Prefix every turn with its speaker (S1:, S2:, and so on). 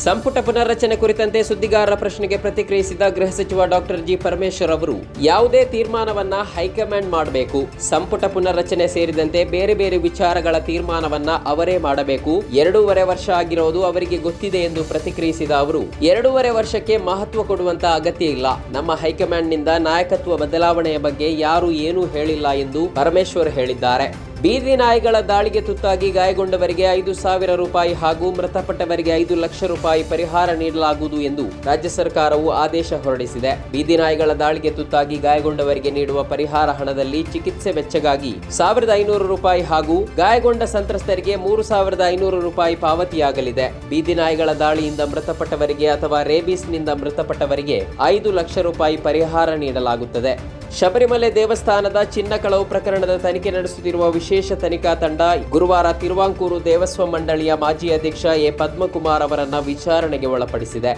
S1: ಸಂಪುಟ ಪುನರ್ರಚನೆ ಕುರಿತಂತೆ ಸುದ್ದಿಗಾರರ ಪ್ರಶ್ನೆಗೆ ಪ್ರತಿಕ್ರಿಯಿಸಿದ ಗೃಹ ಸಚಿವ ಡಾಕ್ಟರ್ ಜಿ ಪರಮೇಶ್ವರ್ ಅವರು, ಯಾವುದೇ ತೀರ್ಮಾನವನ್ನ ಹೈಕಮಾಂಡ್ ಮಾಡಬೇಕು. ಸಂಪುಟ ಪುನರ್ರಚನೆ ಸೇರಿದಂತೆ ಬೇರೆ ಬೇರೆ ವಿಚಾರಗಳ ತೀರ್ಮಾನವನ್ನ ಅವರೇ ಮಾಡಬೇಕು. 2.5 ವರ್ಷ ಆಗಿರೋದು ಅವರಿಗೆ ಗೊತ್ತಿದೆ ಎಂದು ಪ್ರತಿಕ್ರಿಯಿಸಿದ ಅವರು, 2.5 ವರ್ಷಕ್ಕೆ ಮಹತ್ವ ಕೊಡುವಂತ ಅಗತ್ಯ ಇಲ್ಲ. ನಮ್ಮ ಹೈಕಮಾಂಡ್ ನಿಂದ ನಾಯಕತ್ವ ಬದಲಾವಣೆಯ ಬಗ್ಗೆ ಯಾರೂ ಏನೂ ಹೇಳಿಲ್ಲ ಎಂದು ಪರಮೇಶ್ವರ್ ಹೇಳಿದ್ದಾರೆ. ಬೀದಿ ನಾಯಿಗಳ ದಾಳಿಗೆ ತುತ್ತಾಗಿ ಗಾಯಗೊಂಡವರಿಗೆ 5,000 ರೂಪಾಯಿ ಹಾಗೂ ಮೃತಪಟ್ಟವರಿಗೆ 5 ಲಕ್ಷ ರೂಪಾಯಿ ಪರಿಹಾರ ನೀಡಲಾಗುವುದು ಎಂದು ರಾಜ್ಯ ಸರ್ಕಾರವು ಆದೇಶ ಹೊರಡಿಸಿದೆ. ಬೀದಿ ನಾಯಿಗಳ ದಾಳಿಗೆ ತುತ್ತಾಗಿ ಗಾಯಗೊಂಡವರಿಗೆ ನೀಡುವ ಪರಿಹಾರ ಹಣದಲ್ಲಿ ಚಿಕಿತ್ಸೆ ವೆಚ್ಚಗಾಗಿ 1,500 ರೂಪಾಯಿ ಹಾಗೂ ಗಾಯಗೊಂಡ ಸಂತ್ರಸ್ತರಿಗೆ 3,500 ರೂಪಾಯಿ ಪಾವತಿಯಾಗಲಿದೆ. ಬೀದಿ ನಾಯಿಗಳ ದಾಳಿಯಿಂದ ಮೃತಪಟ್ಟವರಿಗೆ ಅಥವಾ ರೇಬಿಸ್ನಿಂದ ಮೃತಪಟ್ಟವರಿಗೆ 5 ಲಕ್ಷ ರೂಪಾಯಿ ಪರಿಹಾರ ನೀಡಲಾಗುತ್ತದೆ. ಶಬರಿಮಲೆ ದೇವಸ್ಥಾನದ ಚಿನ್ನ ಕಳವು ಪ್ರಕರಣದ ತನಿಖೆ ನಡೆಸುತ್ತಿರುವ ವಿಶೇಷ ತನಿಖಾ ತಂಡ ಗುರುವಾರ ತಿರುವಾಂಕೂರು ದೇವಸ್ವ ಮಂಡಳಿಯ ಮಾಜಿ ಅಧ್ಯಕ್ಷ ಎ. ಪದ್ಮಕುಮಾರ್ ಅವರನ್ನ ವಿಚಾರಣೆಗೆ ಒಳಪಡಿಸಿದೆ.